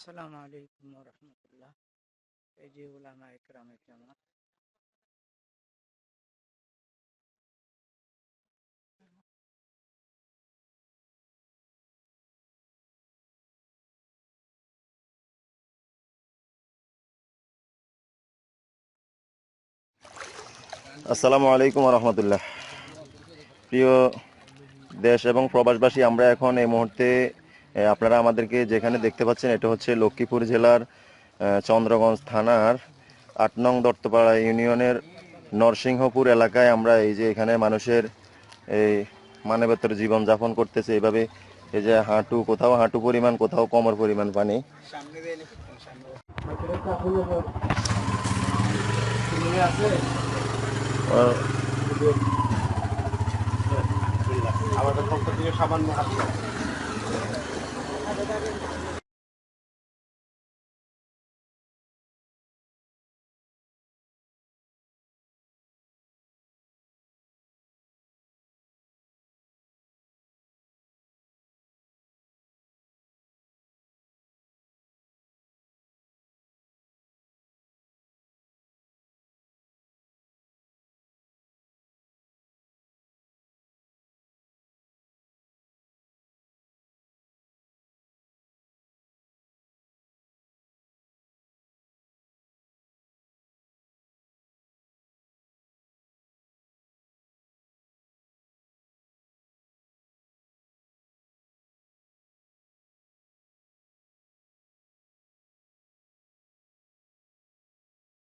আসসালামু আলাইকুম ওয়া রাহমাতুল্লাহ। এই যে উলামায়ে কেরামের জামাত। আসসালামু আলাইকুম রহমতুল্লাহ। প্রিয় দেশ এবং প্রবাসবাসী, আমরা এখন এই মুহূর্তে আপনারা আমাদেরকে যেখানে দেখতে পাচ্ছেন, এটা হচ্ছে লক্ষ্মীপুর জেলার চন্দ্রগঞ্জ থানার ৮ নং দত্তপাড়া ইউনিয়নের নরসিংহপুর এলাকায়। আমরা এই যে এখানে মানুষের এই মানবেতর জীবনযাপন করতেছে এইভাবে। এই যে হাঁটু, কোথাও হাঁটু পরিমাণ, কোথাও কোমর পরিমাণ পানি। আমাদের পক্ষ থেকে সামান্য